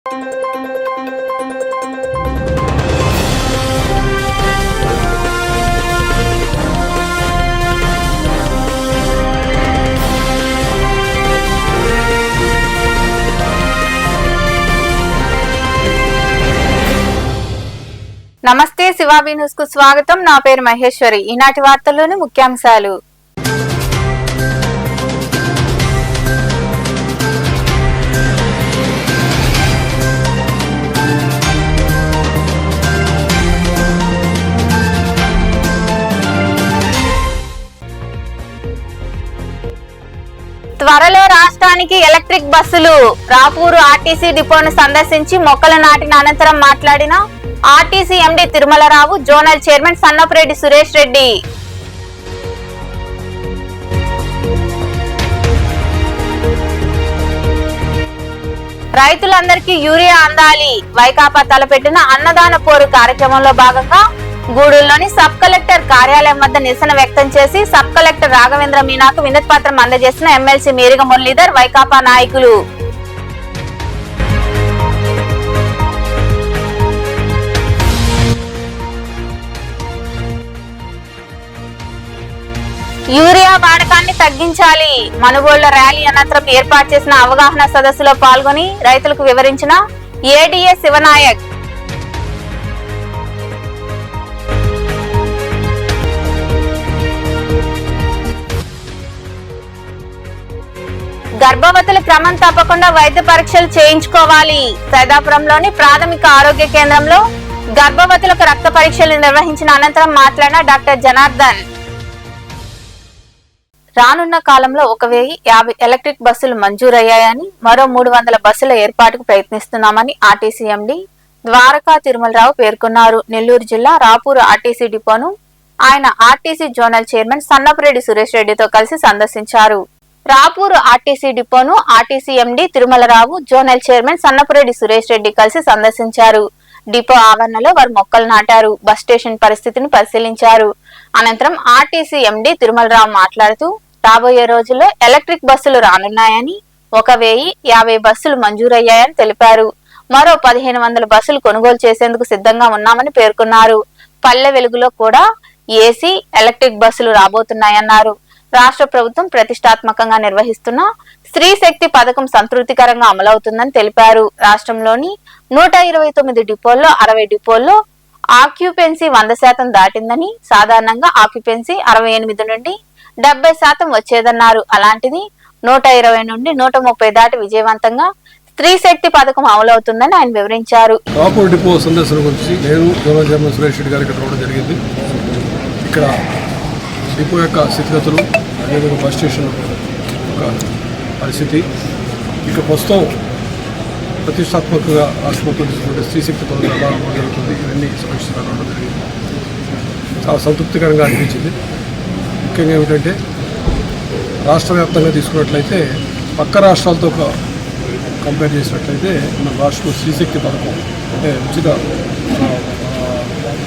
నమస్తే శివాబీ న్యూస్ కు స్వాగతం. నా పేరు మహేశ్వరి. ఈనాటి వార్తల్లోని ముఖ్యాంశాలు. త్వరలో రాష్ట్రానికి ఎలక్ట్రిక్ బస్సులు. రాపూరు ఆర్టీసీ డిపోను సందర్శించి మొక్కలు నాటిన అనంతరం మాట్లాడిన RTC MD Tirumala Rao, zonal chairman Sannapureddy Suresh Reddy. రైతులందరికీ యూరియా అందాలి. వైకాపా తలపెట్టిన అన్నదాన పోరు కార్యక్రమంలో భాగంగా గూడూరులోని సబ్ కలెక్టర్ కార్యాలయం వద్ద నిరసన వ్యక్తం చేసి సబ్ కలెక్టర్ రాఘవేంద్ర మీనాకు వినతి పత్రం అందజేసిన ఎమ్మెల్సీ మేరిగ మురళీధర్, వైకాపా నాయకులు. యూరియా వాడకాన్ని తగ్గించాలి. మనుగోళ్ల ర్యాలీ అనంతరం ఏర్పాటు చేసిన అవగాహన సదస్సులో పాల్గొని రైతులకు వివరించిన ఏడీఏ శివనాయక్. గర్భవతులు క్రమం తప్పకుండా వైద్య పరీక్షలు చేయించుకోవాలి. సైదాపురంలోని ప్రాథమిక ఆరోగ్య కేంద్రంలో గర్భవతులకు రక్త పరీక్షలు నిర్వహించిన అనంతరం మాట్లాడిన డాక్టర్ జనార్దన్, రానున్న కాలంలో 1050 ఎలక్ట్రిక్ బస్సులు మంజూరయ్యాయని, మరో 300 బస్సుల ఏర్పాటుకు ప్రయత్నిస్తున్నామని ఆర్టీసీ ఎండీ ద్వారకా తిరుమలరావు పేర్కొన్నారు. నెల్లూరు జిల్లా రాపూరు ఆర్టీసీ డిపోను ఆయన RTC zonal chairman Sannapureddy Suresh రెడ్డితో కలిసి సందర్శించారు. రాపూరు ఆర్టీసీ డిపోను RTC MD Tirumala Rao, zonal chairman Sannapureddy Suresh Reddy కలిసి సందర్శించారు. డిపో ఆవరణలో వారు మొక్కలు నాటారు. బస్ స్టేషన్ పరిస్థితిని పరిశీలించారు. అనంతరం ఆర్టీసీ ఎండీ తిరుమలరావు మాట్లాడుతూ, రాబోయే రోజుల్లో ఎలక్ట్రిక్ బస్సులు రానున్నాయని, 1050 బస్సులు మంజూరయ్యాయని తెలిపారు. మరో 1500 బస్సులు కొనుగోలు చేసేందుకు సిద్ధంగా ఉన్నామని పేర్కొన్నారు. పల్లె వెలుగులో కూడా ఏసీ ఎలక్ట్రిక్ బస్సులు రాబోతున్నాయన్నారు. రాష్ట్ర ప్రభుత్వం ప్రతిష్టాత్మకంగా నిర్వహిస్తున్న స్త్రీ శక్తి పథకం సంతృప్తికరంగా అమలవుతుందని తెలిపారు. రాష్ట్రంలోని 129 డిపోల్లో 60 డిపోల్లో ఆక్యుపెన్సీ 100% దాటిందని, సాధారణంగా ఆక్యుపెన్సీ 68 నుండి 70% వచ్చేదన్నారు. అలాంటిది 120 నుండి 130 దాటి విజయవంతంగా స్త్రీ శక్తి పథకం అమలవుతుందని ఆయన వివరించారు. రాపూర్ డిపో సందర్శన గురించి నేను జోనల్ చైర్మన్ సురేష్ రెడ్డి గారికి రావడం జరిగింది. ఇక్కడ డిపో యొక్క స్థితిగతులు, అదేవిధంగా బస్ స్టేషన్ యొక్క పరిస్థితి, ఇక ప్రస్తుతం ప్రతిష్టాత్మకంగా రాష్ట్ర ప్రభుత్వం తీసుకుంటే స్త్రీ శక్తి పథకం ఎలా అమలు జరుగుతుంది, ఇవన్నీ సమీక్షించడం జరిగింది. చాలా సంతృప్తికరంగా అనిపించింది. ముఖ్యంగా ఏమిటంటే రాష్ట్ర వ్యాప్తంగా తీసుకున్నట్లయితే పక్క రాష్ట్రాలతో కంపేర్ చేసినట్లయితే మన రాష్ట్రంలో స్త్రీ శక్తి పథకం అంటే ఉచిత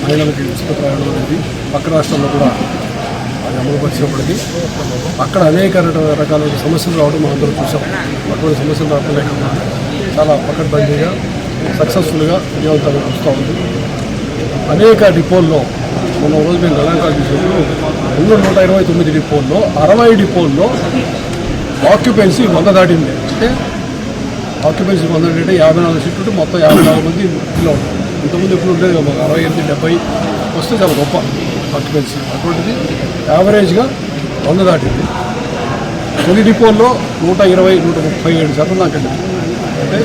మహిళలకి ఉచిత ప్రయాణం అనేది పక్క రాష్ట్రాల్లో కూడా అది అమలుపరిచినప్పటికీ అక్కడ అనేక రకాల సమస్యలు రావడం మనం అందరూ చూసాం. అటువంటి సమస్యలు రాకుండా చాలా పకడ్బందీగా సక్సెస్ఫుల్గా విజయవంతంగా వస్తూ ఉంది. అనేక డిపోల్లో మొన్న రోజు మేము గణాంకాలు చూసినప్పుడు 129 డిపోల్లో 60 డిపోల్లో ఆక్యుపెన్సీ 100 దాటింది. అంటే ఆక్యుపెన్సీ 100 అంటే 54 సీట్లు ఉంటే మొత్తం 54 మంది ఇలా ఉంటారు. ఇంతకుముందు ఎప్పుడు ఉండేది 68, 70 వస్తే చాలా గొప్ప ఆక్యుపెన్సీ. అటువంటిది యావరేజ్గా 100 దాటింది. కొన్ని డిపోల్లో 120, 137% దాకండి. అంటే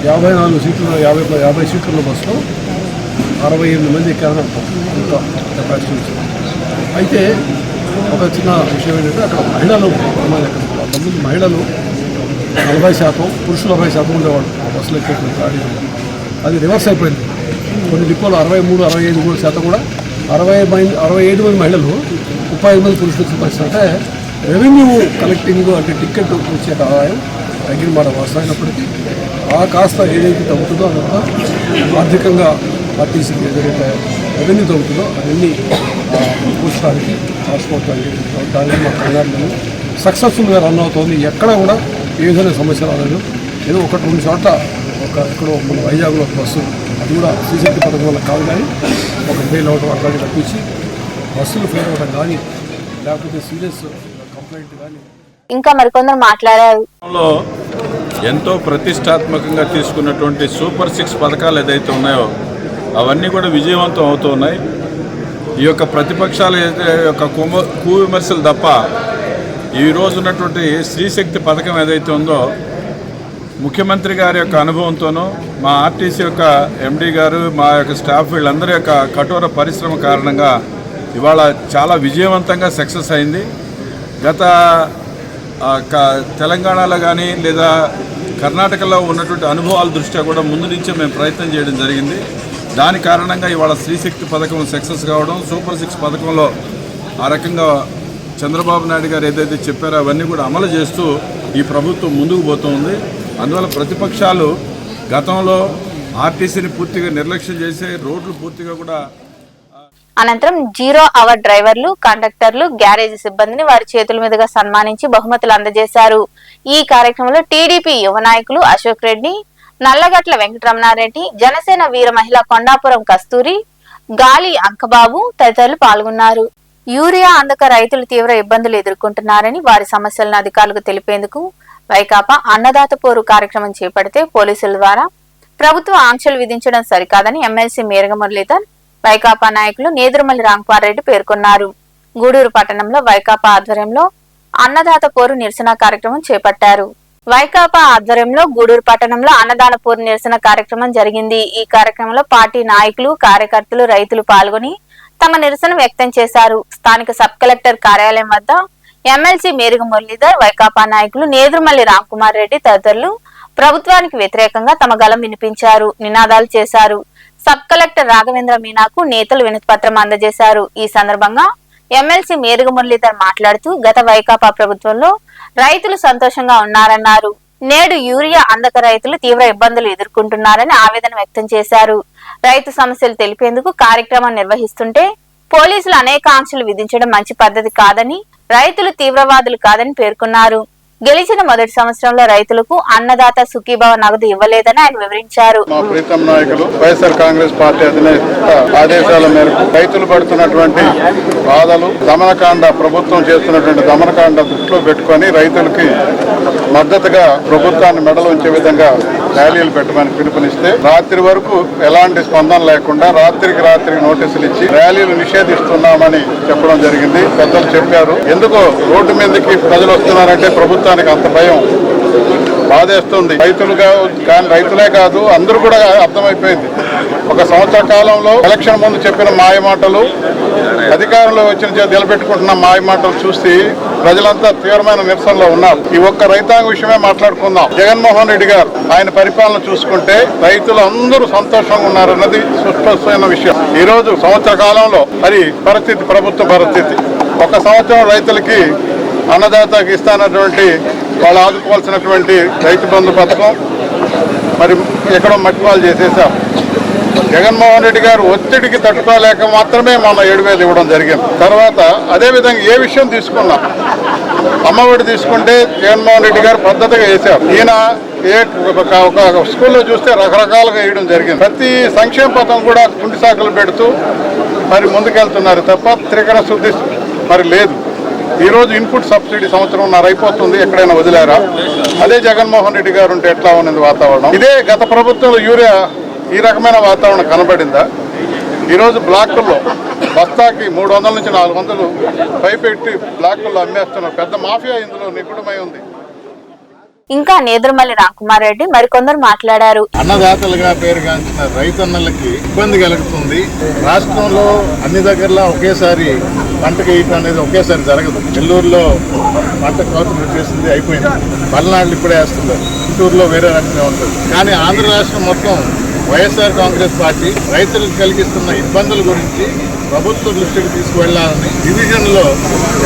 54 సీట్లు 50 సీట్ల బస్సులో 68 మంది ఎక్కారని అంత కెపాసిటీ వచ్చింది. అయితే ఒక చిన్న విషయం ఏంటంటే అక్కడ మహిళలు అంతకుముందు మహిళలు 40%, పురుషులు 60% ఉండేవాళ్ళు బస్సులు ఎక్కేటువంటి గాడి. అది రివర్స్ అయిపోయింది. కొన్ని డిపోలు 63, 65% కూడా 65 మంది మహిళలు, 35 మంది పురుషులు చూపిస్తారు. అంటే రెవెన్యూ కలెక్టింగ్ అంటే టికెట్ వచ్చే ఆదాయం తగ్గిన మాట వాస్తవమైనప్పటికీ ఆ కాస్త ఏదైతే తగ్గుతుందో అదంతా ఆర్థికంగా ఆర్టీసీకి ఏదైతే రెవెన్యూ తగ్గుతుందో అవన్నీ కూర్చోడానికి రాష్ట్రోత్సవానికి దానికి మా కంగారు సక్సెస్ఫుల్గా రన్ అవుతుంది. ఎక్కడ కూడా ఏ విధమైన సమస్య రాలేదు. ఏదో ఒకటి రెండు చోట్ల ఎక్కడో మన వైజాగ్లో ఒక బస్సు, అది కూడా శ్రీశక్తి పథకం వల్ల కాదు, కానీ ఒక ఫెయిల్ అవడం అట్లాంటి తప్పించి బస్సులు ఫెయిల్ అవ్వడం కానీ లేకపోతే సీరియస్ కంప్లైంట్ కానీ. ఇంకా మరికొందరు మాట్లాడారు. ఎంతో ప్రతిష్టాత్మకంగా తీసుకున్నటువంటి సూపర్ 6 పథకాలు ఏదైతే ఉన్నాయో అవన్నీ కూడా విజయవంతం అవుతున్నాయి. ఈ యొక్క ప్రతిపక్షాల యొక్క విమర్శలు తప్ప ఈ రోజు ఉన్నటువంటి శ్రీశక్తి పథకం ఏదైతే ఉందో ముఖ్యమంత్రి గారి యొక్క అనుభవంతోనూ మా ఆర్టీసీ యొక్క ఎండీ గారు, మా యొక్క స్టాఫ్ వీళ్ళందరి యొక్క కఠోర పరిశ్రమ కారణంగా ఇవాళ చాలా విజయవంతంగా సక్సెస్ అయింది. గత తెలంగాణలో కానీ లేదా కర్ణాటకలో ఉన్నటువంటి అనుభవాల దృష్ట్యా కూడా ముందు నుంచే మేము ప్రయత్నం చేయడం జరిగింది. దాని కారణంగా ఇవాళ శ్రీశక్తి పథకం సక్సెస్ కావడం, సూపర్ 6 పథకంలో ఆ రకంగా చంద్రబాబు నాయుడు గారు ఏదైతే చెప్పారో అవన్నీ కూడా అమలు చేస్తూ ఈ ప్రభుత్వం ముందుకు పోతుంది. అందువల్ల ప్రతిపక్షాలు గతంలో ఆర్టీసీని పూర్తిగా నిర్లక్ష్యం చేసే రోడ్లు పూర్తిగా కూడా. అనంతరం 0 అవర్ డ్రైవర్లు, కండక్టర్లు, గ్యారేజ్ సిబ్బందిని వారి చేతుల మీదుగా సన్మానించి బహుమతులు అందజేశారు. ఈ కార్యక్రమంలో టీడీపీ యువ నాయకులు అశోక్ రెడ్డి, నల్లగట్ల వెంకటరమణారెడ్డి, జనసేన వీర మహిళ కొండాపురం కస్తూరి, గాలి అంకబాబు తదితరులు పాల్గొన్నారు. యూరియా అందక రైతులు తీవ్ర ఇబ్బందులు ఎదుర్కొంటున్నారని, వారి సమస్యలను అధికారులకు తెలిపేందుకు వైకాపా అన్నదాత పోరు కార్యక్రమం చేపడితే పోలీసుల ద్వారా ప్రభుత్వ ఆంక్షలు విధించడం సరికాదని ఎమ్మెల్సీ మేరగ మురళీధర్, వైకాపా నాయకులు నేదురుమల్లి రాంకుమార్ రెడ్డి పేర్కొన్నారు. గూడూరు పట్టణంలో వైకాపా ఆధ్వర్యంలో అన్నదాత పోరు నిరసన కార్యక్రమం చేపట్టారు. వైకాపా ఆధ్వర్యంలో గూడూరు పట్టణంలో అన్నదాన పోరు నిరసన కార్యక్రమం జరిగింది. ఈ కార్యక్రమంలో పార్టీ నాయకులు, కార్యకర్తలు, రైతులు పాల్గొని తమ నిరసన వ్యక్తం చేశారు. స్థానిక సబ్ కలెక్టర్ కార్యాలయం వద్ద ఎమ్మెల్సీ మేరగ మురళీధర్, వైకాపా నాయకులు నేదురుమల్లి రాంకుమార్ రెడ్డి తదితరులు ప్రభుత్వానికి వ్యతిరేకంగా తమ గళం వినిపించారు, నినాదాలు చేశారు. సబ్ కలెక్టర్ రాఘవేంద్ర మీనాకు నేతలు వినతి పత్రం అందజేశారు. ఈ సందర్భంగా ఎమ్మెల్సీ మేరగ మురళీధర్ మాట్లాడుతూ గత వైకాపా ప్రభుత్వంలో రైతులు సంతోషంగా ఉన్నారన్నారు. నేడు యూరియా అందక రైతులు తీవ్ర ఇబ్బందులు ఎదుర్కొంటున్నారని ఆవేదన వ్యక్తం చేశారు. రైతు సమస్యలు తెలిపేందుకు కార్యక్రమం నిర్వహిస్తుంటే పోలీసులు అనేక ఆంక్షలు విధించడం మంచి పద్ధతి కాదని, రైతులు తీవ్రవాదులు కాదని పేర్కొన్నారు. గెలిచిన మొదటి సంవత్సరంలో రైతులకు అన్నదాత సుఖీభావ నగదు ఇవ్వలేదని ఆయన వివరించారు. మా ప్రీతం నాయకులు వైఎస్ఆర్ కాంగ్రెస్ పార్టీ అధినేత ఆదేశాల మేరకు రైతులు పడుతున్నటువంటి బాధలు, దమనకాండ, ప్రభుత్వం చేస్తున్నటువంటి దమనకాండ దృష్టిలో పెట్టుకొని రైతులకి మద్దతుగా ప్రభుత్వాన్ని మెడలు ఉంచే విధంగా ర్యాలీలు పెట్టమని పిలుపునిస్తే రాత్రి వరకు ఎలాంటి స్పందన లేకుండా రాత్రికి నోటీసులు ఇచ్చి ర్యాలీలు నిషేధిస్తున్నామని చెప్పడం జరిగింది. పెద్దలు చెప్పారు. ఎందుకో రోడ్డు మీదకి ప్రజలు వస్తున్నారంటే ప్రభుత్వానికి అంత భయం బాధేస్తుంది. రైతులే కాదు, అందరూ కూడా అర్థమైపోయింది. ఒక సంవత్సర కాలంలో ఎలక్షన్ ముందు చెప్పిన మాయమాటలు, అధికారంలో వచ్చిన నిలబెట్టుకుంటున్న మాయమాటలు చూసి ప్రజలంతా తీవ్రమైన నిరసనలో ఉన్నారు. ఈ ఒక్క రైతాంగ విషయమే మాట్లాడుకుందాం. జగన్మోహన్ రెడ్డి గారు ఆయన పరిపాలన చూసుకుంటే రైతులు అందరూ సంతోషంగా ఉన్నారన్నది సుస్పష్టమైన విషయం. ఈ రోజు సంవత్సర కాలంలో మరి ప్రభుత్వ పరిస్థితి, ఒక సంవత్సరం రైతులకి అన్నదాతకి ఇస్తానటువంటి వాళ్ళు ఆదుకోవాల్సినటువంటి రైతు బంధు పథకం మరి ఎక్కడో మట్టిపాలు చేసేసాం. జగన్మోహన్ రెడ్డి గారు ఒత్తిడికి తట్టుకోలేక మాత్రమే మన 7,000 ఇవ్వడం జరిగింది. తర్వాత అదేవిధంగా ఏ విషయం తీసుకున్నా, అమ్మఒడి తీసుకుంటే జగన్మోహన్ రెడ్డి గారు పద్ధతిగా వేశారు. ఈయన ఒక స్కూల్లో చూస్తే రకరకాలుగా వేయడం జరిగింది. ప్రతి సంక్షేమ పథకం కూడా కుంటి సాకులు పెడుతూ మరి ముందుకెళ్తున్నారు తప్ప త్రికరణ శుద్ధి మరి లేదు. ఈరోజు ఇన్పుట్ సబ్సిడీ సంవత్సరంన్నర అయిపోతుంది, ఎక్కడైనా వదిలేరా? అదే జగన్మోహన్ రెడ్డి గారు ఉంటే ఎట్లా ఉన్నది వాతావరణం? ఇదే గత ప్రభుత్వంలో యూరియా ఈ రకమైన వాతావరణం కనబడిందా? ఈరోజు బ్లాకుల్లో బస్తాకి 300 నుంచి 400 పైపెట్టి బ్లాకుల్లో అమ్మేస్తున్నారు. పెద్ద మాఫియా ఇందులో నిపుణమై ఉంది. ఇంకా నేదురుమల్లి రాంకుమార్ రెడ్డి మరికొందరు మాట్లాడారు. అన్నదాతలుగా పేరుగాంచిన రైతన్నలకి ఇబ్బంది కలుగుతుంది. రాష్ట్రంలో అన్ని దగ్గరలో ఒకేసారి పంటకు వేయటం అనేది ఒకేసారి జరగదు. నెల్లూరులో పంట కోత పెట్టేసింది, అయిపోయింది. పల్నాడులు ఇప్పుడే వేస్తున్నారు. గుంటూరులో వేరే రకంగా ఉంటుంది. కానీ ఆంధ్ర రాష్ట్రం మొత్తం వైఎస్ఆర్ కాంగ్రెస్ పార్టీ రైతులకు కలిగిస్తున్న ఇబ్బందుల గురించి ప్రభుత్వ దృష్టికి తీసుకువెళ్లాలని డివిజన్ లో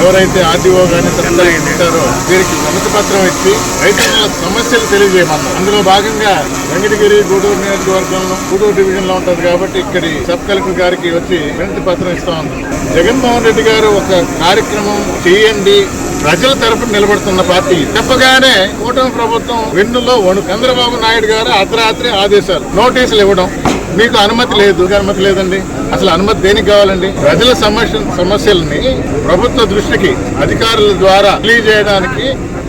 ఎవరైతే ఆర్డీఓ కానీ తహసీల్దార్ ఉంటారో వీరికి వినతి పత్రం ఇచ్చి రైతుల సమస్యలు తెలియజేయమన్నారు. అందులో భాగంగా వెంకటగిరి గూడూరు నియోజకవర్గంలో గూడూరు డివిజన్ లో ఉంటది కాబట్టి ఇక్కడి సబ్ కలెక్టర్ గారికి వచ్చి వినతి పత్రం ఇస్తా ఉన్నాం. జగన్మోహన్ రెడ్డి గారు ఒక కార్యక్రమం చేయండి, ప్రజల తరపున నిలబడుతున్న పార్టీ చెప్పగానే కూటమి ప్రభుత్వం వెన్నులో చంద్రబాబు నాయుడు గారు అర్ధరాత్రి ఆదేశాలు, నోటీసులు ఇవ్వడం. మీకు అనుమతి లేదండి. అసలు అనుమతి దేనికి కావాలండి? ప్రజల సమస్యల్ని ప్రభుత్వ దృష్టికి అధికారుల ద్వారా తెలియజేయడానికి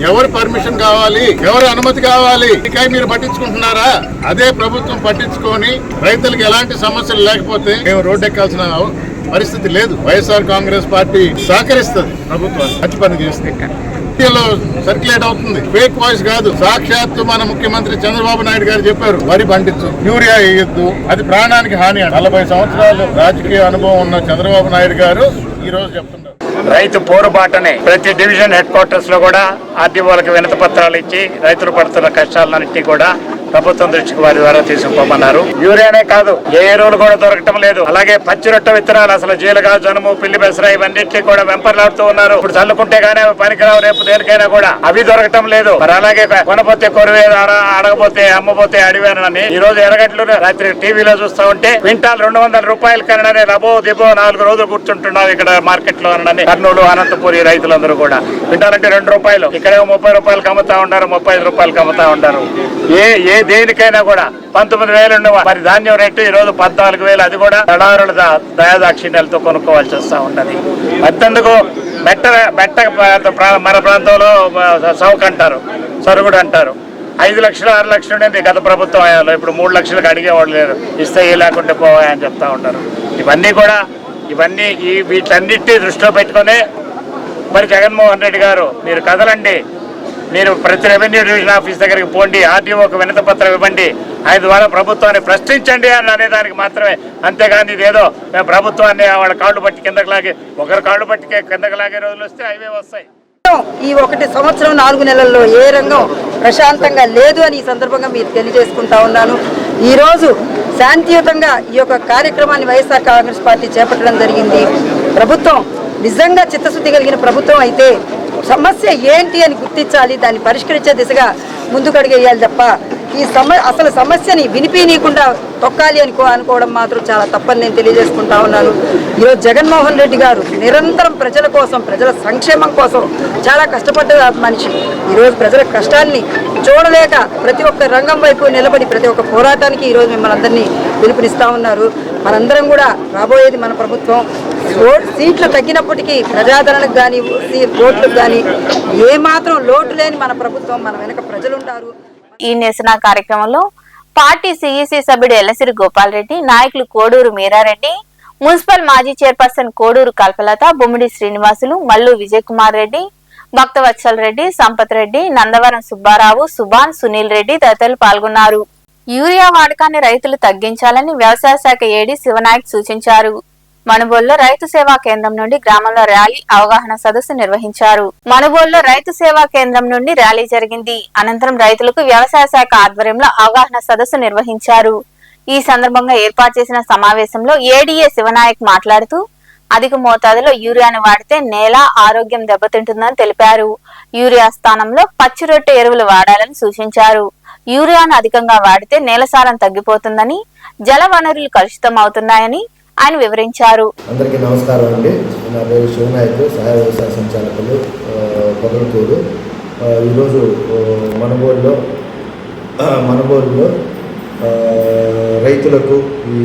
ఎవరు పర్మిషన్ కావాలి, ఎవరు అనుమతి కావాలి, ఇకై మీరు పట్టించుకుంటున్నారా? అదే ప్రభుత్వం పట్టించుకొని రైతులకు ఎలాంటి సమస్యలు లేకపోతే మేము రోడ్డెక్కాల్సిన పరిస్థితి లేదు. వైఎస్ఆర్ కాంగ్రెస్ పార్టీ సహకరిస్తుంది ప్రభుత్వాన్ని మంచి పని చేస్తే. సర్క్యులేట్ అవుతుంది, ఫేక్ వాయిస్ కాదు. సాక్షాత్తు మన ముఖ్యమంత్రి చంద్రబాబు నాయుడు గారు చెప్పారు, వరి పండించు, యూరియా వేయొద్దు, అది ప్రాణానికి హాని. 40 సంవత్సరాలు రాజకీయ అనుభవం ఉన్న చంద్రబాబు నాయుడు గారు ఈ రోజు చెప్తున్నారు. రైతు పోరుబాటని ప్రతి డివిజన్ హెడ్ క్వార్టర్స్ లో కూడా ఆర్డీఓలకు వినతి పత్రాలు ఇచ్చి రైతులు పడుతున్న కష్టాలన్నింటినీ కూడా ప్రభుత్వం దృష్టికి వారి ద్వారా తీసుకుపోమన్నారు. యూరియానే కాదు, ఏ ఎరువులు కూడా దొరకటం లేదు. అలాగే పచ్చి రొట్టె విత్తనాలు, అసలు జీలగా, జనుము, పిల్లి బెసర ఇవన్నింటినీ కూడా వెంపర్లాడుతూ ఉన్నారు. ఇప్పుడు చల్లుకుంటే గానీ పనికిరావు, రేపు దేనికైనా కూడా అవి దొరకటం లేదు. మరి అలాగే కొనపోతే కొరువే, అడగపోతే అమ్మపోతే అడివేనని ఈ రోజు ఎర్రగడ్డలు రాత్రి టీవీలో చూస్తా ఉంటే క్వింటాల్ 200 రూపాయలు కనడనే రబో దిబో 4 రోజులు కూర్చుంటున్నారు ఇక్కడ మార్కెట్ లో అనని కర్నూలు, అనంతపురి రైతులందరూ కూడా. క్వింటాల్ అంటే 2 రూపాయలు, ఇక్కడేమో 30 రూపాయలకు అమ్ముతా ఉంటారు, 35 రూపాయలకు అమ్ముతా ఉంటారు. ఏ దేనికైనా కూడా 19,000 ఉండవు. మరి ధాన్యం రేటు ఈ రోజు 14,000. అది కూడా దళారుల దయాదాక్షిణ్యాలతో కొనుక్కోవాల్సి వస్తా ఉన్నది. అంతెందుకు మన ప్రాంతంలో చౌక అంటారు, సరుగుడు అంటారు. 5 లక్షలు 6 లక్షలు ఉండేది గత ప్రభుత్వం అయ్యాలో, ఇప్పుడు 3 లక్షలకు అడిగేవాళ్ళు లేరు. ఇస్తే ఏ లేకుంటే పోవాయని చెప్తా ఉంటారు. ఇవన్నీ వీటన్నిటినీ దృష్టిలో పెట్టుకుని మరి జగన్మోహన్ రెడ్డి గారు మీరు కదలండి, మీరు ప్రతి రెవెన్యూ డివిజన్ ఆఫీస్ దగ్గరికి పోండి, ఆర్డీఓకి వినతి పత్రం ఇవ్వండి, ఆయన ద్వారా ప్రభుత్వాన్ని ప్రశ్నించండి అని అనేదానికి మాత్రమే. అంతేగాని ఇదేదో మేము ప్రభుత్వాన్ని వాళ్ళ కాళ్ళు పట్టి కిందకి లాగే, ఒకరి కాళ్ళు పట్టి కిందకి లాగే రోజులు వస్తే అవే వస్తాయి. ఈ 1 సంవత్సరం 4 నెలల్లో ఏ రంగం ప్రశాంతంగా లేదు అని ఈ సందర్భంగా మీరు తెలియజేసుకుంటా ఉన్నాను. ఈరోజు శాంతియుతంగా ఈ యొక్క కార్యక్రమాన్ని వైఎస్ఆర్ కాంగ్రెస్ పార్టీ చేపట్టడం జరిగింది. ప్రభుత్వం నిజంగా చిత్తశుద్ధి కలిగిన ప్రభుత్వం అయితే సమస్య ఏంటి అని గుర్తించాలి, దాన్ని పరిష్కరించే దిశగా ముందుకడిగేయాలి తప్ప అసలు సమస్యని వినిపించకుండా తొక్కాలి అనుకోవడం మాత్రం చాలా తప్పని నేను తెలియజేసుకుంటా ఉన్నాను. ఈరోజు జగన్మోహన్ రెడ్డి గారు నిరంతరం ప్రజల కోసం, ప్రజల సంక్షేమం కోసం చాలా కష్టపడ్డ మనిషి. ఈరోజు ప్రజల కష్టాన్ని చూడలేక ప్రతి ఒక్క రంగం వైపు నిలబడి ప్రతి ఒక్క పోరాటానికి ఈరోజు మిమ్మల్ని అందరినీ పిలుపునిస్తూ ఉన్నారు. మనందరం కూడా రాబోయేది మన ప్రభుత్వం. సీట్లు తగ్గినప్పటికీ ప్రజాదరణకు కానీ ఓట్లకు కానీ ఏమాత్రం లోటు లేని మన ప్రభుత్వం, మన వెనక ప్రజలుంటారు. ఈ నిరసన కార్యక్రమంలో పార్టీ సిఈసి సభ్యుడు ఎల్లసిరి గోపాల్ రెడ్డి, నాయకులు కోడూరు మీరారెడ్డి, మున్సిపల్ మాజీ చైర్పర్సన్ కోడూరు కల్పలత, బొమ్మిడి శ్రీనివాసులు, మల్లు విజయ్ కుమార్ రెడ్డి, భక్తవత్సల్ రెడ్డి, సంపత్ రెడ్డి, నందవరం సుబ్బారావు, సుభాన్, సునీల్ రెడ్డి తదితరులు పాల్గొన్నారు. యూరియా వాడకాన్ని రైతులు తగ్గించాలని వ్యవసాయ శాఖ ఏడీ శివనాయక్ సూచించారు. మనుబోలులో రైతు సేవా కేంద్రం నుండి గ్రామంలో ర్యాలీ అవగాహన సదస్సు నిర్వహించారు. మనుబోలులో రైతు సేవా కేంద్రం నుండి ర్యాలీ జరిగింది. అనంతరం రైతులకు వ్యవసాయ శాఖ ఆధ్వర్యంలో అవగాహన సదస్సు నిర్వహించారు. ఈ సందర్భంగా ఏర్పాటు చేసిన సమావేశంలో ఏడీఏ శివనాయక్ మాట్లాడుతూ అధిక మోతాదులో యూరియాను వాడితే నేల ఆరోగ్యం దెబ్బతింటుందని తెలిపారు. యూరియా స్థానంలో పచ్చి రొట్టె ఎరువులు వాడాలని సూచించారు. యూరియాను అధికంగా వాడితే నేల సారం తగ్గిపోతుందని, జల వనరులు కలుషితం అవుతున్నాయని ఆయన వివరించారు. అందరికీ నమస్కారం అండి. నా పేరు శివనాయక్, సహాయ వ్యవసాయ సంచాలకులు, పొదలకూరు. ఈరోజు మనుబోలులో రైతులకు ఈ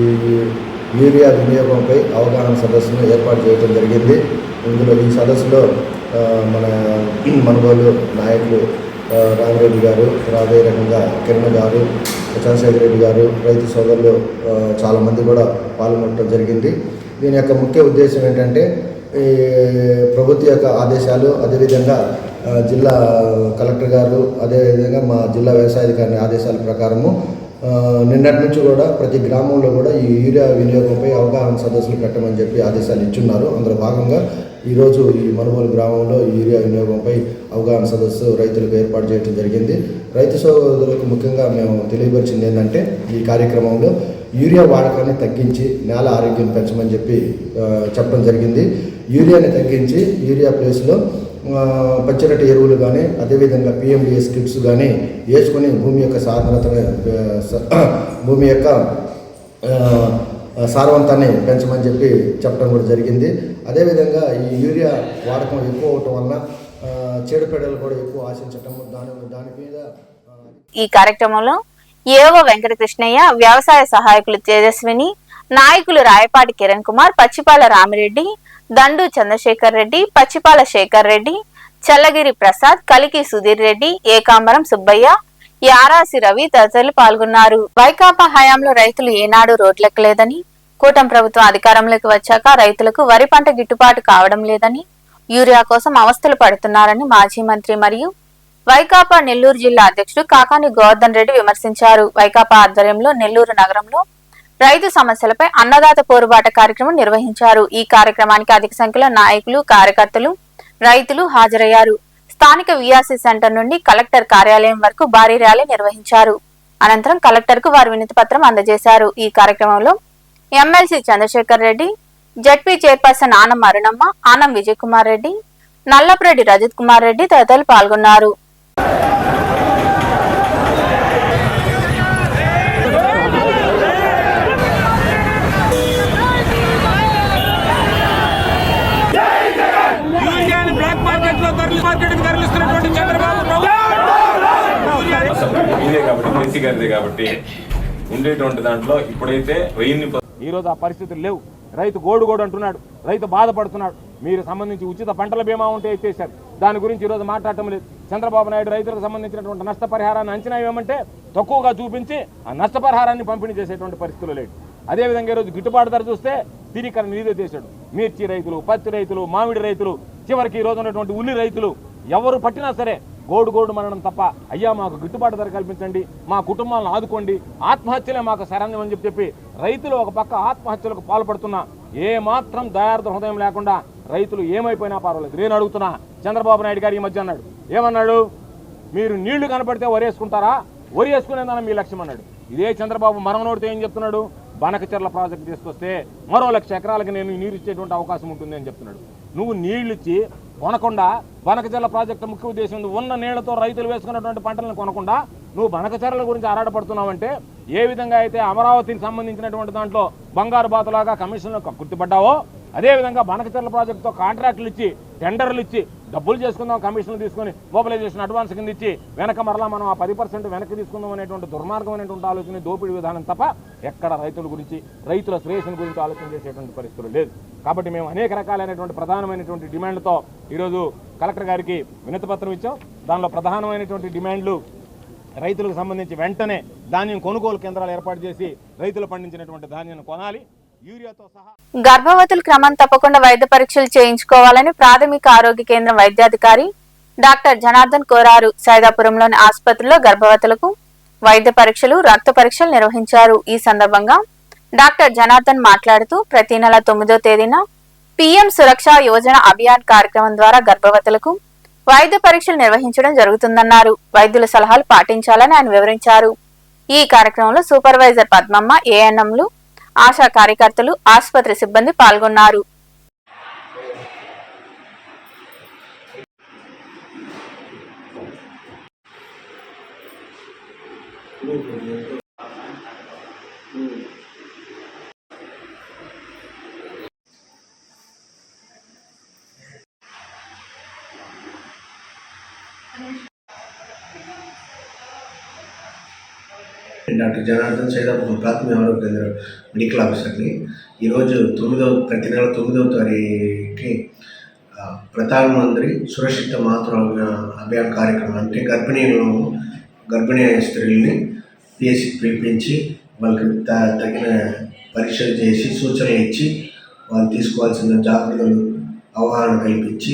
యూరియా వినియోగంపై అవగాహన సదస్సును ఏర్పాటు చేయడం జరిగింది. ఇందులో ఈ సదస్సులో మన మనుబోలు నాయకులు రామరెడ్డి గారు, అదే రకంగా కిరణ్ గారు, చంద్రశేఖర్ రెడ్డి గారు, రైతు సోదరులు చాలామంది కూడా పాల్గొనడం జరిగింది. దీని యొక్క ముఖ్య ఉద్దేశం ఏంటంటే ఈ ప్రభుత్వ యొక్క ఆదేశాలు, అదేవిధంగా జిల్లా కలెక్టర్ గారు, అదేవిధంగా మా జిల్లా వ్యవసాయాధికారి ఆదేశాల ప్రకారము నిన్నటి నుంచి కూడా ప్రతి గ్రామంలో కూడా ఈ యూరియా వినియోగంపై అవగాహన సదస్సులు పెట్టమని చెప్పి ఆదేశాలు ఇచ్చున్నారు. అందులో భాగంగా ఈరోజు ఈ మనుబోలు గ్రామంలో ఈ యూరియా వినియోగంపై అవగాహన సదస్సు రైతులకు ఏర్పాటు చేయడం జరిగింది. రైతు సోదరులకు ముఖ్యంగా మేము తెలియపరిచింది ఏంటంటే ఈ కార్యక్రమంలో యూరియా వాడకాన్ని తగ్గించి నేల ఆరోగ్యం పెంచమని చెప్పడం జరిగింది. యూరియాని తగ్గించి యూరియా ప్లేస్లో పచ్చిరొట్ట ఎరువులు కానీ అదేవిధంగా PMDS కిట్స్ కానీ వేసుకొని భూమి యొక్క భూమి యొక్క సారవంతాన్ని పెంచమని చెప్పడం కూడా జరిగింది. అదేవిధంగా ఈ యూరియా వాడకం ఎక్కువ అవటం వలన చీడపీడలు కూడా ఎక్కువ ఆశించటం దాని మీద ఈ కార్యక్రమంలో ఏవో వెంకటకృష్ణయ్య, వ్యవసాయ సహాయకులు తేజస్విని, నాయకులు రాయపాటి కిరణ్ కుమార్, పచ్చిపాల రామిరెడ్డి, దండు చంద్రశేఖర్ రెడ్డి, పచ్చిపాల శేఖర్ రెడ్డి, చల్లగిరి ప్రసాద్, కలికి సుధీర్ రెడ్డి, ఏకాంబరం సుబ్బయ్య, యారాసి రవి తదితరులు పాల్గొన్నారు. వైకాపా హయాంలో రైతులు ఏనాడు రోడ్లెక్కలేదని, కూటమి ప్రభుత్వం అధికారంలోకి వచ్చాక రైతులకు వరి పంట గిట్టుబాటు కావడం లేదని, యూరియా కోసం అవస్థలు పడుతున్నారని మాజీ మంత్రి మరియు వైకాపా నెల్లూరు జిల్లా అధ్యక్షుడు కాకాని గోవర్ధన్ రెడ్డి విమర్శించారు. వైకాపా ఆధ్వర్యంలో నెల్లూరు నగరంలో రైతు సమస్యలపై అన్నదాత పోరుబాట కార్యక్రమం నిర్వహించారు. ఈ కార్యక్రమానికి అధిక సంఖ్యలో నాయకులు, కార్యకర్తలు, రైతులు హాజరయ్యారు. స్థానిక VRC సెంటర్ నుండి కలెక్టర్ కార్యాలయం వరకు భారీ ర్యాలీ నిర్వహించారు. అనంతరం కలెక్టర్ కు వారు వినతి పత్రం అందజేశారు. ఈ కార్యక్రమంలో MLC Chandrasekhar Reddy, ZP chairperson Anam Arunamma, Anam Vijay Kumar Reddy, Nallapureddy Rajat Kumar Reddy తదితరులు పాల్గొన్నారు. కాబట్టి ఉండేటువంటి దాంట్లో ఇప్పుడైతే ఈరోజు ఆ పరిస్థితులు లేవు. రైతు గోడు అంటున్నాడు, రైతు బాధపడుతున్నాడు. మీరు సంబంధించి ఉచిత పంటల బీమా ఉంటే ఎత్తేసారు, దాని గురించి ఈరోజు మాట్లాడటం లేదు. చంద్రబాబు నాయుడు రైతులకు సంబంధించినటువంటి నష్టపరిహారాన్ని అంచనా వేయమంటే తక్కువగా చూపించి ఆ నష్టపరిహారాన్ని పంపిణీ చేసేటువంటి పరిస్థితులు లేదు. అదేవిధంగా ఈరోజు గిట్టుబాటు ధర చూస్తే తిరిగి నిధులు చేశాడు. మిర్చి రైతులు, పత్తి రైతులు, మామిడి రైతులు, చివరికి ఈ రోజు ఉన్నటువంటి ఉల్లి రైతులు ఎవరు పట్టినా సరే గోడు మనడం తప్ప, అయ్యా మాకు గిట్టుబాటు ధర కల్పించండి, మా కుటుంబాలను ఆదుకోండి, ఆత్మహత్యలే మాకు శరణ్యం అని చెప్పి రైతులు ఒక పక్క ఆత్మహత్యలకు పాల్పడుతున్నా ఏ మాత్రం దయార్థ హృదయం లేకుండా రైతులు ఏమైపోయినా పర్వాలేదు. నేను అడుగుతున్నా, చంద్రబాబు నాయుడు గారు ఈ మధ్య అన్నాడు, ఏమన్నాడు, మీరు నీళ్లు కనపడితే వరేసుకుంటారా, వరేసుకునేదాన్ని మీ లక్ష్యం అన్నాడు. ఇదే చంద్రబాబు మరొకనోడితే ఏం చెప్తున్నాడు, బనకచెర్ల ప్రాజెక్టు తీసుకొస్తే మరో 1,00,000 ఎకరాలకు నేను నీరు ఇచ్చేటువంటి అవకాశం ఉంటుంది అని చెప్తున్నాడు. నువ్వు నీళ్లు ఇచ్చి కొనకుండా, బనకచెర్ల ప్రాజెక్టు ముఖ్య ఉద్దేశం ఉన్న నీళ్లతో రైతులు వేసుకున్నటువంటి పంటలను కొనకుండా నువ్వు బనకచెర్ల గురించి ఆరాటపడుతున్నావంటే, ఏ విధంగా అయితే అమరావతికి సంబంధించినటువంటి దాంట్లో బంగారు బాతులాగా కమిషన్లు గుర్తుపడ్డావో, అదేవిధంగా బనకచెర్ల ప్రాజెక్టుతో కాంట్రాక్టులు ఇచ్చి, టెండర్లు ఇచ్చి, డబ్బులు చేసుకుందాం, కమిషన్లు తీసుకొని మొబిలైజేషన్ అడ్వాన్స్ కింద ఇచ్చి వెనక మరలా మనం ఆ 10% వెనక్కి తీసుకుందాం అనేటువంటి దుర్మార్గమైనటువంటి ఆలోచన, దోపిడీ విధానం తప్ప ఎక్కడ రైతుల గురించి, రైతుల శ్రేయస్సుల గురించి ఆలోచన చేసేటువంటి పరిస్థితులు లేదు. కాబట్టి మేము అనేక రకాలైనటువంటి ప్రధానమైనటువంటి డిమాండ్లతో ఈరోజు కలెక్టర్ గారికి వినతి పత్రం ఇచ్చాం. దానిలో ప్రధానమైనటువంటి డిమాండ్లు రైతులకు సంబంధించి వెంటనే ధాన్యం కొనుగోలు కేంద్రాలు ఏర్పాటు చేసి రైతులు పండించినటువంటి ధాన్యాన్ని కొనాలి, యూరియాతో సహా. గర్భవతులు క్రమం తప్పకుండా వైద్య పరీక్షలు చేయించుకోవాలని ప్రాథమిక ఆరోగ్య కేంద్రం వైద్యాధికారి డాక్టర్ జనార్దన్ కోరారు. సైదాపురంలోని ఆసుపత్రిలో గర్భవతులకు వైద్య పరీక్షలు, రక్త పరీక్షలు నిర్వహించారు. ఈ సందర్భంగా డాక్టర్ జనార్దన్ మాట్లాడుతూ, ప్రతి నెల 9వ తేదీన PM సురక్ష యోజన అభియాన్ కార్యక్రమం ద్వారా గర్భవతులకు వైద్య పరీక్షలు నిర్వహించడం జరుగుతుందన్నారు. వైద్యుల సలహాలు పాటించాలని ఆయన వివరించారు. ఈ కార్యక్రమంలో సూపర్వైజర్ పద్మమ్మ, ANMలు, ఆశా కార్యకర్తలు, ఆసుపత్రి సిబ్బంది పాల్గొన్నారు. డాక్టర్ జనార్దన్, సైదాపురం ప్రాథమిక ఆరోగ్య కేంద్ర మెడికల్ ఆఫీసర్ని. ఈరోజు ప్రతి నెల 9వ తారీఖుకి ప్రధానమంత్రి సురక్షిత మాతృ అభియాన్ కార్యక్రమం, అంటే గర్భిణీ స్త్రీల్ని PSCకి పిలిపించి వాళ్ళకి తగిన పరీక్షలు చేసి సూచనలు ఇచ్చి వాళ్ళు తీసుకోవాల్సిన జాగ్రత్తలు అవగాహన కల్పించి,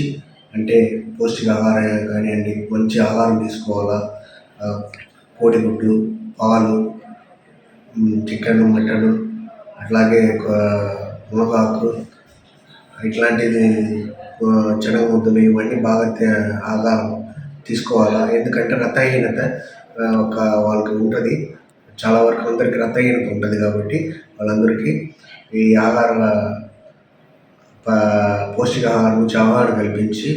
అంటే పౌష్టికాహారం కానివ్వండి, మంచి ఆహారం తీసుకోవాలా, కోడిగుడ్డు, పాలు, చికెన్, మటన్, అట్లాగే మునగాకు ఇట్లాంటిది, శనగ ముద్దలు, ఇవన్నీ బాగా ఆహారం తీసుకోవాలా. ఎందుకంటే రక్తహీనత వాళ్ళకి ఉంటుంది. చాలా వరకు అందరికీ రక్తహీనత ఉంటుంది కాబట్టి వాళ్ళందరికీ ఈ పౌష్టికాహారం చవహారం కల్పించి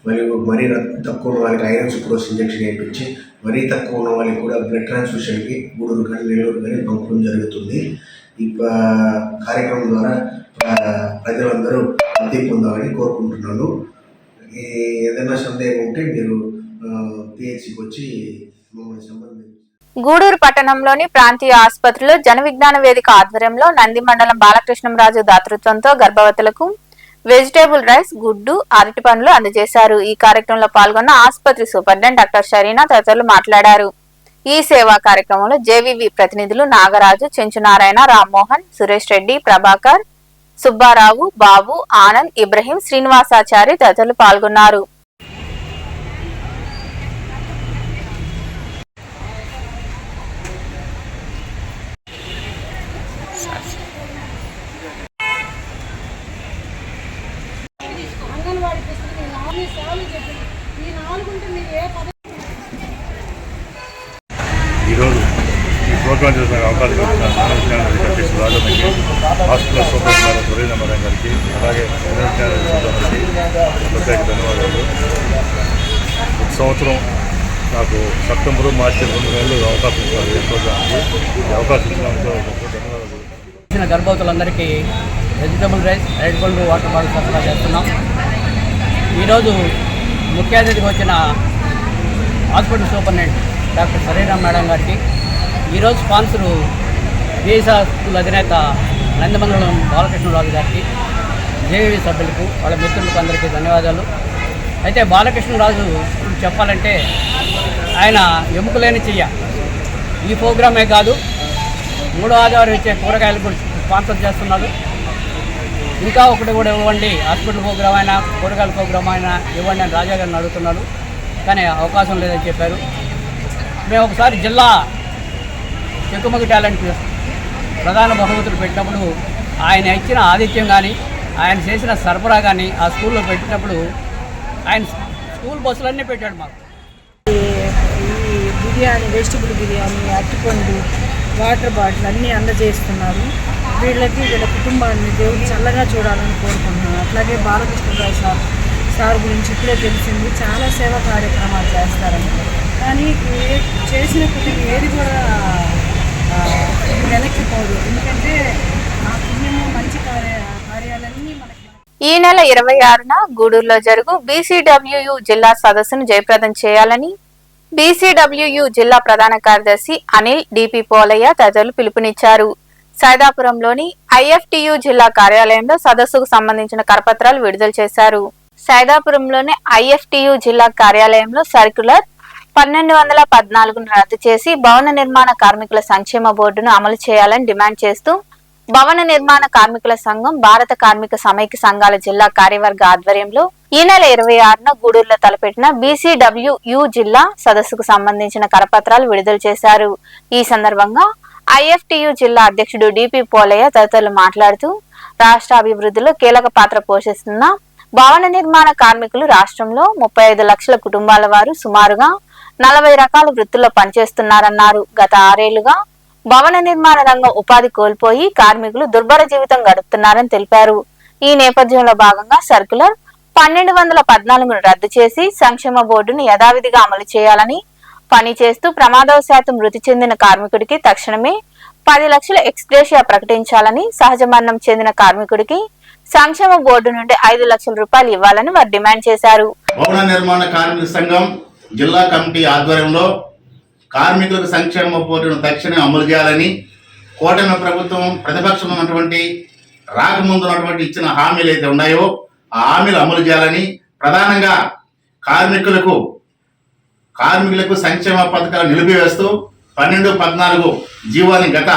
మరియు మరీ తక్కువ ఉన్న వాళ్ళకి ఐరన్ సుక్రోస్ ఇంజెక్షన్ వేయించి మరీ తక్కువ ఉన్న వాళ్ళకి కూడా బ్లడ్ ట్రాన్స్ఫ్యూషన్కి గూడూరు కానీ నెల్లూరు కానీ పంపడం జరుగుతుంది. ఈ కార్యక్రమం ద్వారా ప్రజలందరూ లబ్ధి పొందాలని కోరుకుంటున్నాను. ఏదైనా సందేహం ఉంటే మీరు పిహెచ్సికి వచ్చి మమ్మల్ని సంబంధించి. గూడూరు పట్టణంలోని ప్రాంతీయ ఆసుపత్రిలో జన విజ్ఞాన వేదిక ఆధ్వర్యంలో నంది మండలం బాలకృష్ణంరాజు దాతృత్వంతో గర్భవతులకు వెజిటేబుల్ రైస్, గుడ్డు, అరటి పండ్లు అందజేశారు. ఈ కార్యక్రమంలో పాల్గొన్న ఆసుపత్రి సూపరింటెండెంట్ డాక్టర్ షరీనా తదితరులు మాట్లాడారు. ఈ సేవా కార్యక్రమంలో జేవీవి ప్రతినిధులు నాగరాజు, చెంచునారాయణ, రామ్మోహన్, సురేష్ రెడ్డి, ప్రభాకర్, సుబ్బారావు, బాబు, ఆనంద్, ఇబ్రహీం, శ్రీనివాసాచారి తదితరులు పాల్గొన్నారు. ఈరోజు ఈ ప్రోగ్రాం చేసిన అవకాశం ఇచ్చిన రాజన్నకి, హాస్పిటల్ సూపరింటెండెంట్ సురేంద్ర మేడం గారికి, అలాగే ప్రత్యేక ధన్యవాదాలు. ఒక సంవత్సరం నాకు సెప్టెంబరు, మార్చి 2 నెలలు అవకాశం ఇచ్చారు ఈ ప్రోగ్రాంకి. ఈ అవకాశం ఇచ్చినందుకు ధన్యవాదాలు. గర్భవతులందరికీ వెజిటబుల్ రైస్, అరటి పండ్లు, వాటర్ బాటిల్ సరఫరా చేస్తున్నాం. ఈరోజు ముఖ్య అతిథికి వచ్చిన hospital superintendent doctor Sharina madam గారికి, ఈరోజు స్పాన్సరు బీఎస్ఆర్ స్కూల్ అధినేత నందిమండలం బాలకృష్ణరాజు గారికి, జేవీవీ సభ్యులకు, వాళ్ళ మిత్రులకు అందరికీ ధన్యవాదాలు. అయితే బాలకృష్ణరాజు చెప్పాలంటే ఆయన ఎముకలేని చెయ్య. ఈ ప్రోగ్రామే కాదు, 3వ ఆదివారం ఇచ్చే కూరగాయలు కూడా స్పాన్సర్ చేస్తున్నారు. ఇంకా ఒకటి కూడా ఇవ్వండి, హాస్పిటల్ ప్రోగ్రామ్ అయినా కూరగాయల ప్రోగ్రామ్ అయినా ఇవ్వండి అని రాజా గారిని అడుగుతున్నారు. కానీ అవకాశం లేదని చెప్పారు. మేము ఒకసారి జిల్లా చెక్కుమగి టాలెంట్ ప్రధాన బహుమతులు పెట్టినప్పుడు ఆయన ఇచ్చిన ఆతిథ్యం కానీ, ఆయన చేసిన సరఫరా కానీ ఆ స్కూల్లో పెట్టినప్పుడు ఆయన స్కూల్ బస్సులన్నీ పెట్టాడు మాకు. ఈ బిర్యానీ, వెజిటబుల్ బిర్యానీ, అరటిపండు, వాటర్ బాటిల్ అన్నీ అందజేస్తున్నారు. వీళ్ళ కుటుంబాన్ని దేవుడు చల్లగా చూడాలని కోరుకుంటున్నాను. అట్లాగే బాలకృష్ణరావు సార్ గురించి ఇప్పుడే తెలిసింది, చాలా సేవా కార్యక్రమాలు చేస్తారని. కానీ చేసిన కొద్దిగా ఏది కూడా వెనక్కి పోదు. ఎందుకంటే ఆ పుణ్యము, మంచి కార్యాలన్నీ మనకి. ఈ నెల 26న గూడూరులో జరుగు బీసీడబ్ల్యూయూ జిల్లా సదస్సును జయప్రదం చేయాలని బీసీడబ్ల్యూయూ జిల్లా ప్రధాన కార్యదర్శి అనిల్ డిపి పోలయ్య తదితరులు పిలుపునిచ్చారు. సైదాపురంలోని ఐఎఫ్టియు జిల్లా కార్యాలయంలో సదస్సుకు సంబంధించిన కరపత్రాలు విడుదల చేశారు. సైదాపురంలోని ఐఎఫ్టియు జిల్లా కార్యాలయంలో సర్క్యులర్ 1214ను రద్దు చేసి భవన నిర్మాణ కార్మికుల సంక్షేమ బోర్డును అమలు చేయాలని డిమాండ్ చేస్తూ భవన నిర్మాణ కార్మికుల సంఘం, భారత కార్మిక సమైక్య సంఘాల జిల్లా కార్యవర్గ ఆధ్వర్యంలో ఈ నెల 26న గూడూరులో తలపెట్టిన బీసీడబ్ల్యూయూ జిల్లా సదస్సుకు సంబంధించిన కరపత్రాలు విడుదల చేశారు. ఈ సందర్భంగా ఐఎఫ్టియు జిల్లా అధ్యక్షుడు డిపి పోలయ్య తదితరులు మాట్లాడుతూ రాష్ట్ర అభివృద్ధిలో కీలక పాత్ర పోషిస్తున్న భవన నిర్మాణ కార్మికులు రాష్ట్రంలో 35 లక్షల కుటుంబాల వారు సుమారుగా 40 రకాల వృత్తుల్లో పనిచేస్తున్నారన్నారు. గత 6 ఏళ్లుగా భవన నిర్మాణ రంగం ఉపాధి కోల్పోయి కార్మికులు దుర్భర జీవితం గడుపుతున్నారని తెలిపారు. ఈ నేపథ్యంలో భాగంగా సర్క్యులర్ 1214ను రద్దు చేసి సంక్షేమ బోర్డును యథావిధిగా అమలు చేయాలని, పనిచేస్తూ ప్రమాదవశాత్తు మృతి చెందిన కార్మికుడికి తక్షణమే 10 లక్షల ఎక్స్గ్రేషియా ప్రకటించాలని, సహజ మరణం చెందిన కార్మికుడికి సంక్షేమ బోర్డు నుండి 5 లక్షల రూపాయలు ఇవ్వాలని వారు డిమాండ్ చేశారు. భవన నిర్మాణ కార్మిక సంఘం జిల్లా కమిటీ ఆధ్వర్యంలో కార్మికులకు సంక్షేమ బోర్డును తక్షణం అమలు చేయాలని, కూటమి ప్రభుత్వం ప్రతిపక్షం ఉన్నటువంటి రాకముందున్నటువంటి ఇచ్చిన హామీలు అయితే ఉన్నాయో ఆ హామీలు అమలు చేయాలని, ప్రధానంగా కార్మికులకు సంక్షేమ పథకాలు నిలిపివేస్తూ 12-14 జీవోని గత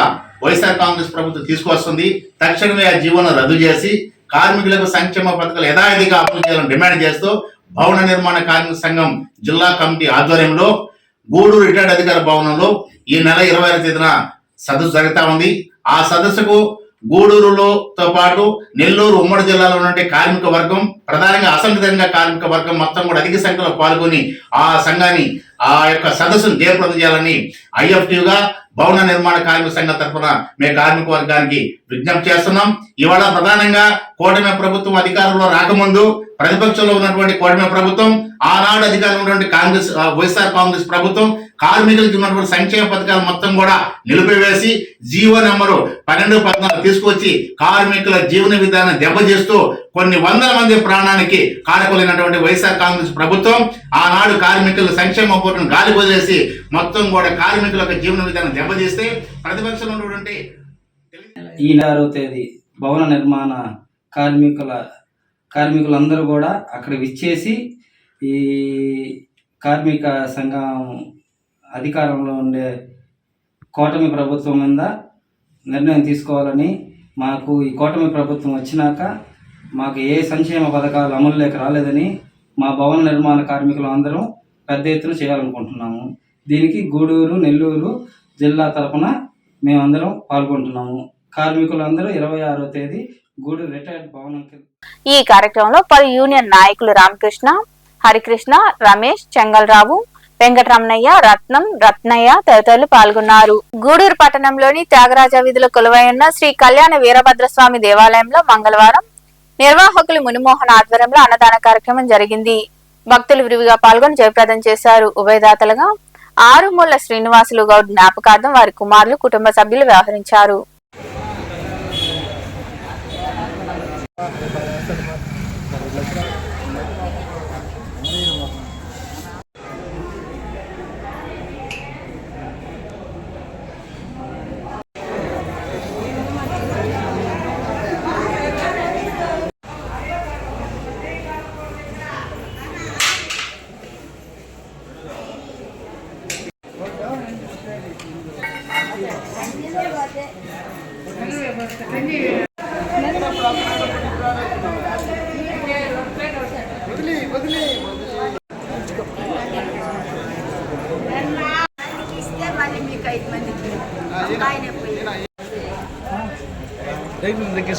వైఎస్ఆర్ కాంగ్రెస్ ప్రభుత్వం తీసుకొస్తుంది. తక్షణమే ఆ జీవోను రద్దు చేసి కార్మికులకు సంక్షేమ పథకాలు యథావిధిగా అమలు చేయాలని డిమాండ్ చేస్తూ భవన నిర్మాణ కార్మిక సంఘం జిల్లా కమిటీ ఆధ్వర్యంలో గూడూరు రిటైర్డ్ అధికార భవనంలో ఈ నెల 20వ తేదీన సదస్సు జరుగుతా ఉంది. ఆ సదస్సుకు గూడూరులోతో పాటు నెల్లూరు ఉమ్మడి జిల్లాలో ఉన్న కార్మిక వర్గం, ప్రధానంగా అసంఘటిత కార్మిక వర్గం మొత్తం కూడా అధిక సంఖ్యలో పాల్గొని ఆ సంఘాన్ని, ఆ యొక్క సదస్సును జయప్రదం చేయాలని ఐఎఫ్టీగా భవన నిర్మాణ కార్మిక సంఘం తరఫున మేము కార్మిక వర్గానికి విజ్ఞప్తి చేస్తున్నాం. ఇవాళ ప్రధానంగా కూటమి ప్రభుత్వం అధికారంలో రాకముందు ప్రతిపక్షంలో ఉన్నటువంటి కూటమి ప్రభుత్వం, ఆనాడు అధికారంలో ఉన్నటువంటి వైఎస్ఆర్ కాంగ్రెస్ ప్రభుత్వం కార్మికులకు ఉన్నటువంటి సంక్షేమ పథకాలు మొత్తం కూడా నిలిపివేసి జీవో నెంబరు 1214 తీసుకొచ్చి కార్మికుల జీవన విధానం దెబ్బతీస్తూ కొన్ని వందల మంది ప్రాణానికి కారకులైనటువంటి వైఎస్ఆర్ కాంగ్రెస్ ప్రభుత్వం ఆనాడు కార్మికుల సంక్షేమ పోటును గాలి వదిలేసి మొత్తం కూడా కార్మికుల జీవన విధానం దెబ్బతీస్తే ప్రతిపక్షంలో ఉన్నటువంటి ఈ 6వ తేదీ భవన నిర్మాణ కార్మికులందరూ కూడా అక్కడ విచ్చేసి ఈ కార్మిక సంఘం అధికారంలో ఉండే కూటమి ప్రభుత్వం మీద నిర్ణయం తీసుకోవాలని, మాకు ఈ కూటమి ప్రభుత్వం వచ్చినాక మాకు ఏ సంక్షేమ పథకాలు అమలులోకి రాలేదని మా భవన నిర్మాణ కార్మికులు అందరం పెద్ద ఎత్తున చేయాలనుకుంటున్నాము. దీనికి గూడూరు, నెల్లూరు జిల్లా తరఫున మేమందరం పాల్గొంటున్నాము. కార్మికులందరూ 26వ తేదీ గూడూరు రిటైర్డ్ భవనంకి. ఈ కార్యక్రమంలో పలు యూనియన్ నాయకులు రామకృష్ణ, హరికృష్ణ, రమేష్, చెంగల్రావు, వెంకటరమణయ్య, రత్నం, రత్నయ్య తదితరులు పాల్గొన్నారు. గూడూరు పట్టణంలోని త్యాగరాజ వీధిలో కొలువై ఉన్న శ్రీ కళ్యాణ వీరభద్రస్వామి దేవాలయంలో మంగళవారం నిర్వాహకులు మునిమోహన్ ఆధ్వర్యంలో అన్నదాన కార్యక్రమం జరిగింది. భక్తులు విరివిగా పాల్గొని జయప్రదం చేశారు. ఉభయదాతలుగా ఆరుమూల శ్రీనివాసులు గౌడ్ జ్ఞాపకార్థం వారి కుమారులు, కుటుంబ సభ్యులు వ్యవహరించారు.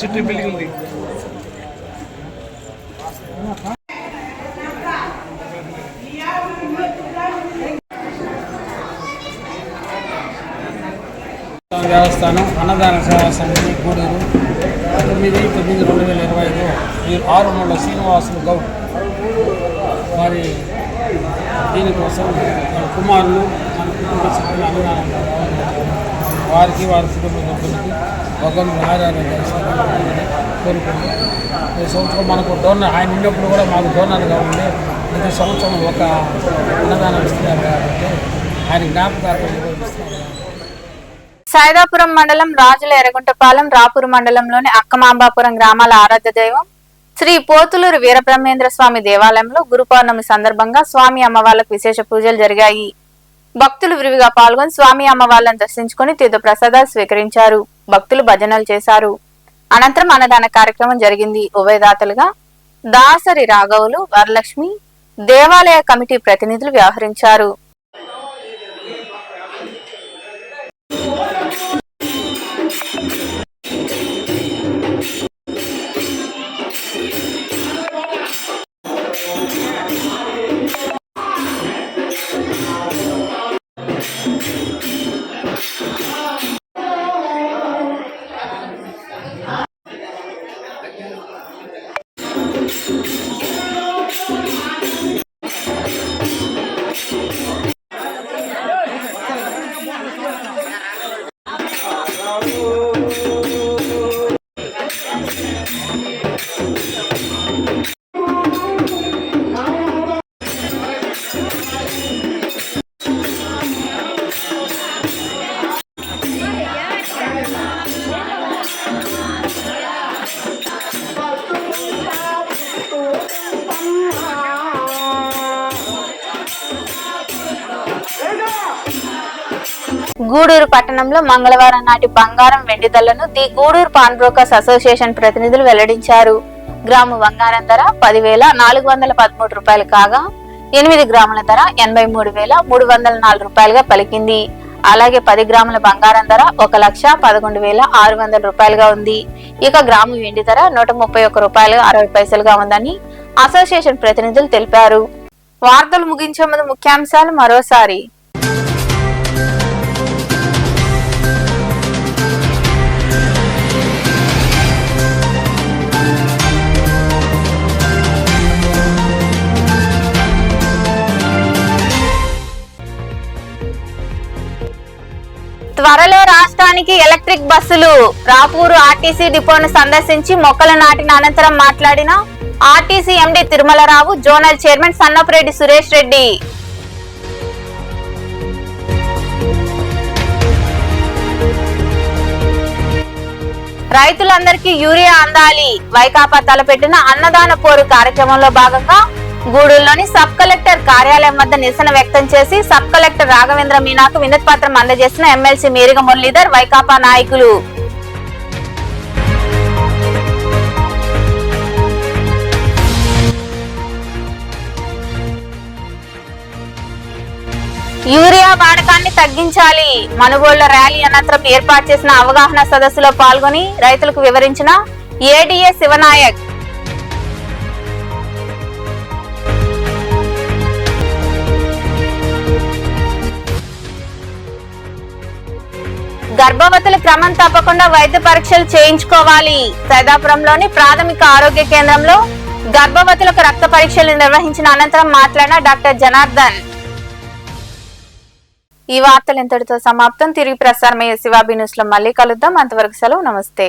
చుట్టూ బిల్డింగ్ ఉంది. దేవస్థానం అన్నదాన సేవా సమితి గూడూరు 9/9/2025 ఆరుమూల శ్రీనివాసులు గౌడ్ వారి దీనికోసం మన కుమారులు, మన కుటుంబ సభ్యులు అన్నదానం వారికి, వారి కుటుంబ సభ్యులకి భగవంతుడు ఆరాధన కోరుకుంది. ఈ సంవత్సరం మనకు డోనర్, ఆయన ఉన్నప్పుడు కూడా మాకు డోనర్గా ఉండి ప్రతి సంవత్సరం ఒక అన్నదానం ఇస్తున్నారు కాబట్టి ఆయన జ్ఞాపకార్థం నిర్వహిస్తున్నారు. సైదాపురం మండలం రాజుల ఎర్రగుంటపాలెం, రాపూర్ మండలంలోని అక్కమాంబాపురం గ్రామాల ఆరాధ్య దైవం శ్రీ పోతులూరు వీరబ్రహ్మేంద్ర స్వామి దేవాలయంలో గురు పౌర్ణమి సందర్భంగా స్వామి అమ్మవార్లకు విశేష పూజలు జరిగాయి. భక్తులు విరివిగా పాల్గొని స్వామి అమ్మవార్లను దర్శించుకుని తీర్థ ప్రసాదాలు స్వీకరించారు. భక్తులు భజనలు చేశారు. అనంతరం అన్నదాన కార్యక్రమం జరిగింది. ఉభయదాతలుగా దాసరి రాఘవులు, వరలక్ష్మి దేవాలయ కమిటీ ప్రతినిధులు వ్యవహరించారు. గూడూరు పట్టణంలో మంగళవారం నాటి బంగారం, వెండి ధరలను the Gudur pawn brokers association ప్రతినిధులు వెల్లడించారు. గ్రాము బంగారం ధర 10,413 రూపాయలు కాగా 8 గ్రాముల ధర 83,304 రూపాయలుగా పలికింది. అలాగే 10 గ్రాముల బంగారం ధర 1,11,600 రూపాయలుగా ఉంది. ఇక గ్రాము వెండి ధర 131 రూపాయలు 60 పైసలుగా ఉందని అసోసియేషన్ ప్రతినిధులు తెలిపారు. వార్తలు ముగించే ముందు ముఖ్యాంశాలు మరోసారి. త్వరలో రాష్ట్రానికి ఎలక్ట్రిక్ బస్సులు. రాపూరు ఆర్టీసీ డిపోను సందర్శించి మొక్కలు నాటిన అనంతరం మాట్లాడిన RTC MD Tirumala Rao, zonal chairman Sannapureddy Suresh Reddy. రైతులందరికీ యూరియా అందాలి. వైకాపా తలపెట్టిన అన్నదాన పోరు కార్యక్రమంలో భాగంగా గూడూరులోని సబ్ కలెక్టర్ కార్యాలయం వద్ద నిరసన వ్యక్తం చేసి సబ్ కలెక్టర్ రాఘవేంద్ర మీనాకు వినతి పత్రం అందజేసిన ఎమ్మెల్సీ మేరిగ మురళీధర్, వైకాపా నాయకులు. యూరియా వాడకాన్ని తగ్గించాలి. మనుగోళ్ల ర్యాలీ అనంతరం ఏర్పాటు చేసిన అవగాహన సదస్సులో పాల్గొని రైతులకు వివరించిన ఏడీఏ శివనాయక్. గర్భవతులు క్రమం తప్పకుండా వైద్య పరీక్షలు చేయించుకోవాలి. సైదాపురంలోని ప్రాథమిక ఆరోగ్య కేంద్రంలో గర్భవతులకు రక్త పరీక్షలు నిర్వహించిన అనంతరం మాట్లాడిన డాక్టర్ జనార్దన్. ఈ వార్తలు ఇంతటితో సమాప్తం. తిరిగి ప్రసారమయ్యే శివాబి న్యూస్ లో మళ్ళీ కలుద్దాం. అంతవరకు సెలవు. నమస్తే.